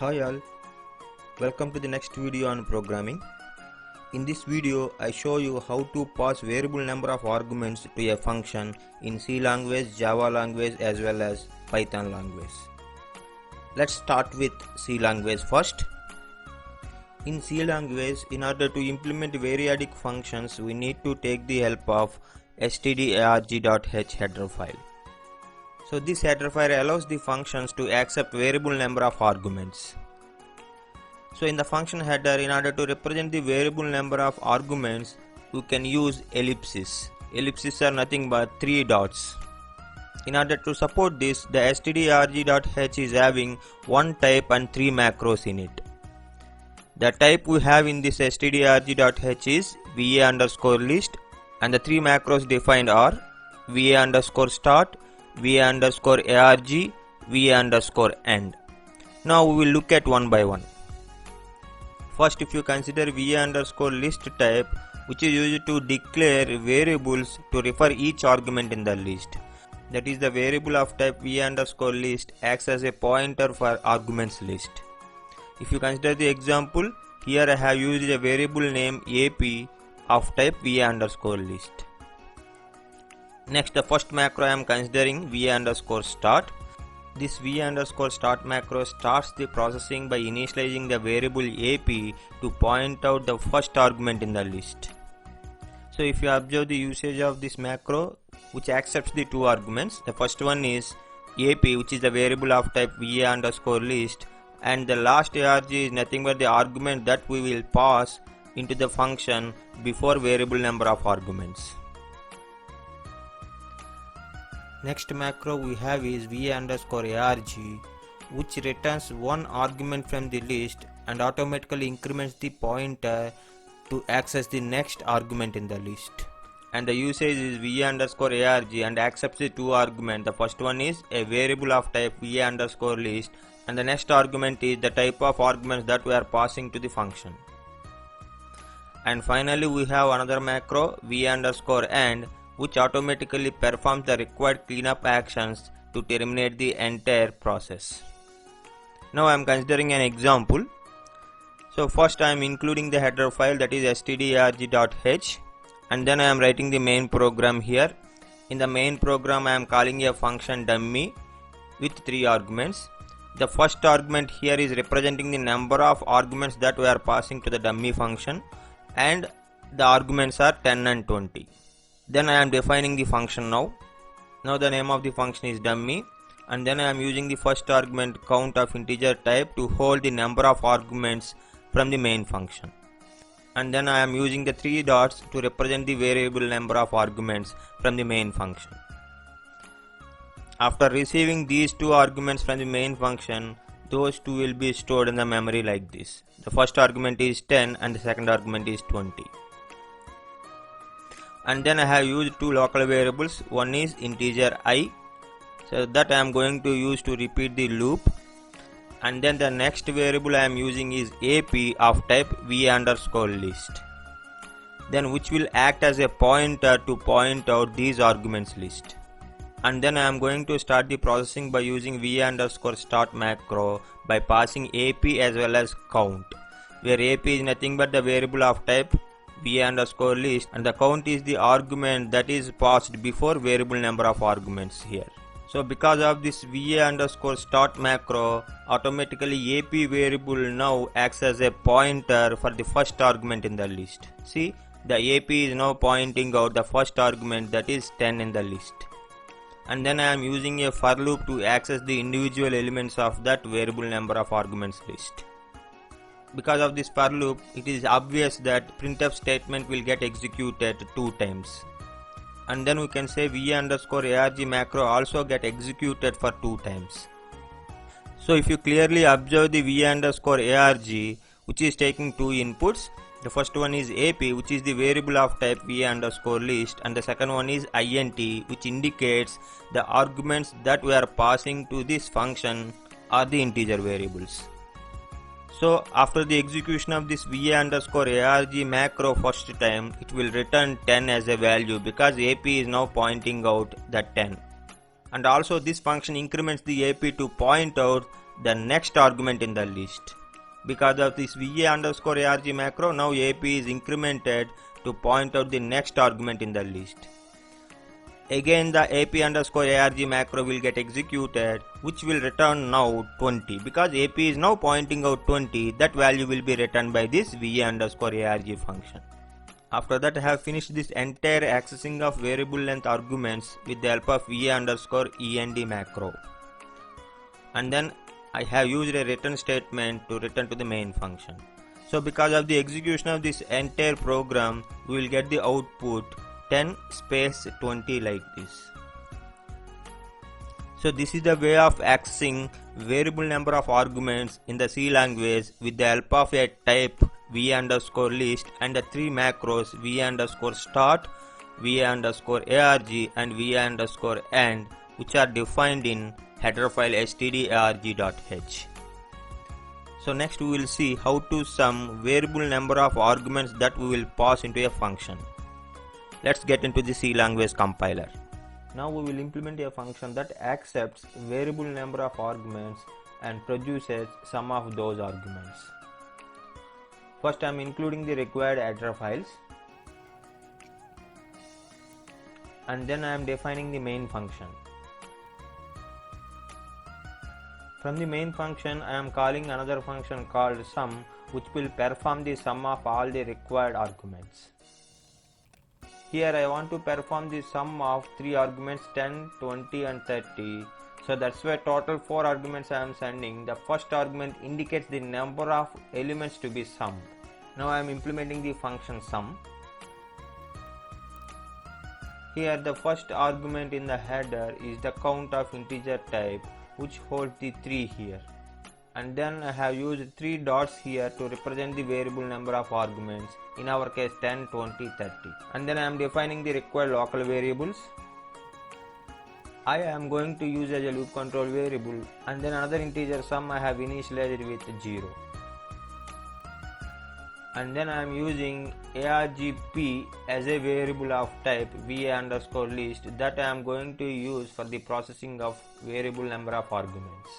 Hi all, welcome to the next video on programming. In this video, I show you how to pass variable number of arguments to a function in C language, Java language as well as Python language. Let's start with C language first. In C language, in order to implement variadic functions, we need to take the help of stdarg.h header file. So this header file allows the functions to accept variable number of arguments. So in the function header, in order to represent the variable number of arguments, you can use ellipses. Ellipses are nothing but 3 dots. In order to support this, the stdarg.h is having one type and 3 macros in it. The type we have in this stdarg.h is va_list, and the 3 macros defined are va_start, va_arg, va_end. Now we will look at one by one. First, if you consider va_list type, which is used to declare variables to refer each argument in the list. That is, the variable of type va_list acts as a pointer for arguments list. If you consider the example, here I have used a variable name ap of type va_list. Next, the first macro I am considering va_start. This va_start macro starts the processing by initializing the variable ap to point out the first argument in the list. So if you observe the usage of this macro, which accepts the 2 arguments, the first one is ap, which is the variable of type va_list, and the last arg is nothing but the argument that we will pass into the function before variable number of arguments. Next macro we have is va_arg, which returns one argument from the list and automatically increments the pointer to access the next argument in the list. And the usage is va_arg and accepts the 2 arguments. The first one is a variable of type va_list, and the next argument is the type of arguments that we are passing to the function. And finally we have another macro va_end, which automatically performs the required cleanup actions to terminate the entire process. Now I am considering an example. So first I am including the header file, that is stdarg.h, and then I am writing the main program here. In the main program I am calling a function dummy with 3 arguments. The first argument here is representing the number of arguments that we are passing to the dummy function, and the arguments are 10 and 20. Then I am defining the function now. Now the name of the function is dummy, and then I am using the first argument count of integer type to hold the number of arguments from the main function. And then I am using the 3 dots to represent the variable number of arguments from the main function. After receiving these 2 arguments from the main function, those 2 will be stored in the memory like this. The first argument is 10 and the second argument is 20. And then I have used 2 local variables. One is integer I, so that I am going to use to repeat the loop, and then the next variable I am using is ap of type va_list, then which will act as a pointer to point out these arguments list. And then I am going to start the processing by using va_start macro by passing ap as well as count, where ap is nothing but the variable of type va_list, and the count is the argument that is passed before variable number of arguments here. So because of this va_start macro, automatically ap variable now acts as a pointer for the first argument in the list. See, the ap is now pointing out the first argument, that is 10 in the list. And then I am using a for loop to access the individual elements of that variable number of arguments list. Because of this for loop, it is obvious that printf statement will get executed 2 times. And then we can say va_arg macro also get executed for 2 times. So if you clearly observe the va_arg, which is taking 2 inputs, the first one is ap, which is the variable of type va_list, and the second one is int, which indicates the arguments that we are passing to this function are the integer variables. So after the execution of this va_arg macro first time, it will return 10 as a value because ap is now pointing out that 10. And also this function increments the ap to point out the next argument in the list. Because of this VA underscore ARG macro, now AP is incremented to point out the next argument in the list. Again the AP underscore ARG macro will get executed, which will return now 20. Because AP is now pointing out 20, that value will be returned by this VA underscore ARG function. After that, I have finished this entire accessing of variable length arguments with the help of VA underscore END macro. And then I have used a return statement to return to the main function. So because of the execution of this entire program, we will get the output 10 space 20 like this. So this is the way of accessing variable number of arguments in the C language with the help of a type VA underscore list and the three macros VA underscore start, VA underscore ARG and VA underscore end, which are defined in header file stdarg.h. So next we will see how to sum variable number of arguments that we will pass into a function. Let's get into the C language compiler. Now we will implement a function that accepts variable number of arguments and produces sum of those arguments. First I am including the required header files, and then I am defining the main function. From the main function I am calling another function called sum, which will perform the sum of all the required arguments. Here I want to perform the sum of 3 arguments 10, 20 and 30. So that's why total 4 arguments I am sending. The first argument indicates the number of elements to be summed. Now I am implementing the function sum. Here the first argument in the header is the count of integer type, which holds the 3 here. And then I have used 3 dots here to represent the variable number of arguments, in our case 10, 20, 30. And then I am defining the required local variables. I am going to use as a loop control variable, and then another integer sum I have initialized with 0. And then I am using argp as a variable of type VA underscore list that I am going to use for the processing of variable number of arguments.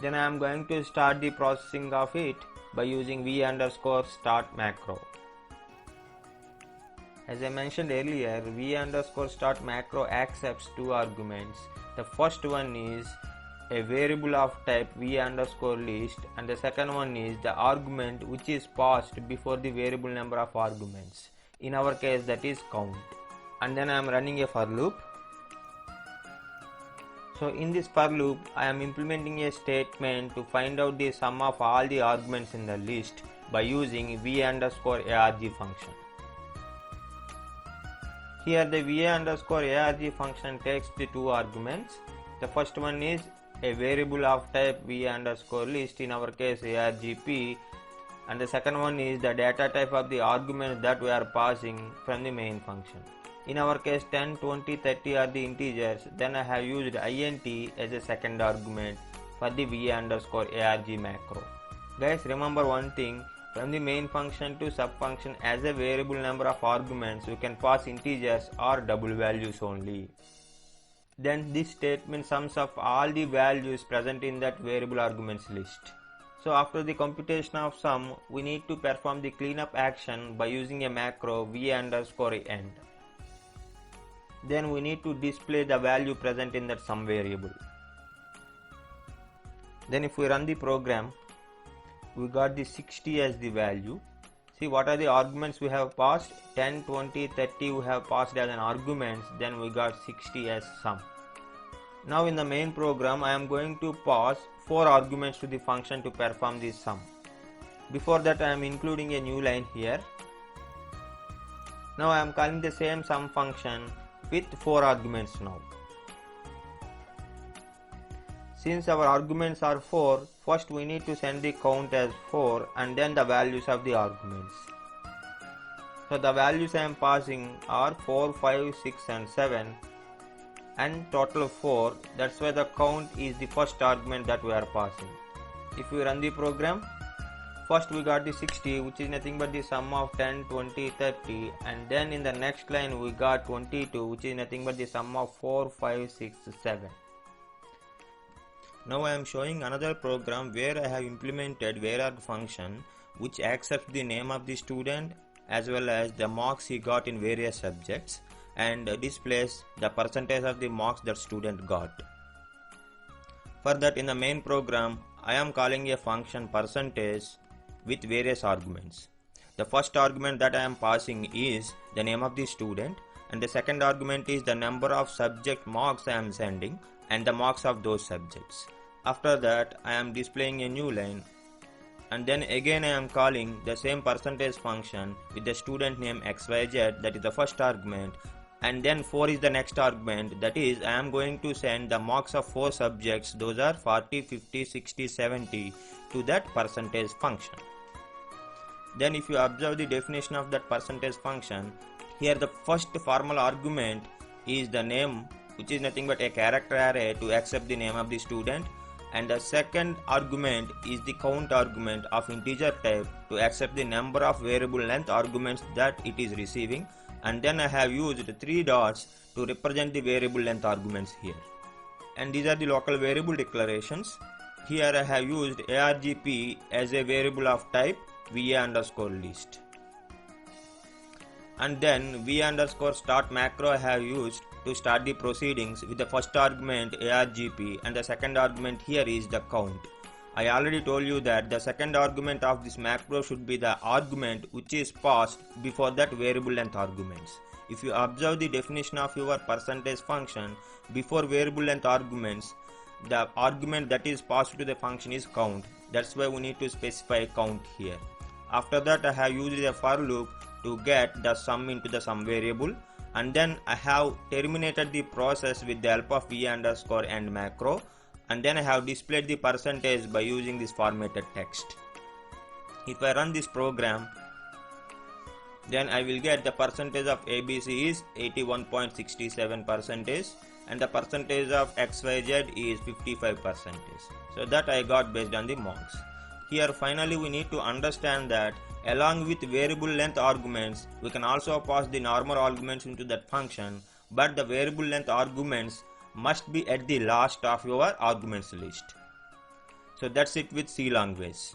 Then I am going to start the processing of it by using VA underscore start macro. As I mentioned earlier, VA underscore start macro accepts 2 arguments. The first one is a variable of type VA underscore list, and the second one is the argument which is passed before the variable number of arguments. In our case that is count. And then I am running a for loop. So in this for loop I am implementing a statement to find out the sum of all the arguments in the list by using VA underscore ARG function. Here the VA underscore ARG function takes the 2 arguments. The first one is a variable of type VA underscore list, in our case argp, and the second one is the data type of the arguments that we are passing from the main function. In our case 10, 20, 30 are the integers. Then I have used int as a second argument for the VA underscore ARG macro. Guys, remember one thing, from the main function to sub function as a variable number of arguments you can pass integers or double values only. Then this statement sums up all the values present in that variable arguments list. So after the computation of sum, we need to perform the cleanup action by using a macro VA underscore end. Then we need to display the value present in that sum variable. Then if we run the program, we got the 60 as the value. See what are the arguments we have passed? 10, 20, 30 we have passed as an arguments, then we got 60 as sum. Now in the main program I am going to pass 4 arguments to the function to perform this sum. Before that I am including a new line here. Now I am calling the same sum function with 4 arguments now. Since our arguments are 4, first we need to send the count as 4 and then the values of the arguments. So the values I am passing are 4, 5, 6 and 7 and total 4. That's why the count is the first argument that we are passing. If we run the program, first we got the 60, which is nothing but the sum of 10, 20, 30, and then in the next line we got 22, which is nothing but the sum of 4, 5, 6, 7. Now I am showing another program where I have implemented vararg function which accepts the name of the student as well as the marks he got in various subjects and displays the percentage of the marks that student got. For that, in the main program, I am calling a function percentage with various arguments. The first argument that I am passing is the name of the student, and the second argument is the number of subject marks I am sending and the marks of those subjects. After that, I am displaying a new line, and then again I am calling the same percentage function with the student name xyz, that is the first argument, and then 4 is the next argument, that is I am going to send the marks of 4 subjects, those are 40, 50, 60, 70, to that percentage function. Then if you observe the definition of that percentage function, here the first formal argument is the name, which is nothing but a character array to accept the name of the student, and the second argument is the count argument of integer type to accept the number of variable length arguments that it is receiving, and then I have used 3 dots to represent the variable length arguments here. And these are the local variable declarations. Here I have used argp as a variable of type va_list. And then v_start macro I have used to start the proceedings with the first argument argp, and the second argument here is the count. I already told you that the second argument of this macro should be the argument which is passed before that variable length arguments. If you observe the definition of your percentage function, before variable length arguments, the argument that is passed to the function is count. That's why we need to specify count here. After that, I have used a for loop to get the sum into the sum variable, and then I have terminated the process with the help of v_end macro, and then I have displayed the percentage by using this formatted text. If I run this program, then I will get the percentage of ABC is 81.67%, and the percentage of XYZ is 55%. So that I got based on the marks. Here finally we need to understand that along with variable length arguments, we can also pass the normal arguments into that function, but the variable length arguments must be at the last of your arguments list. So that's it with C language.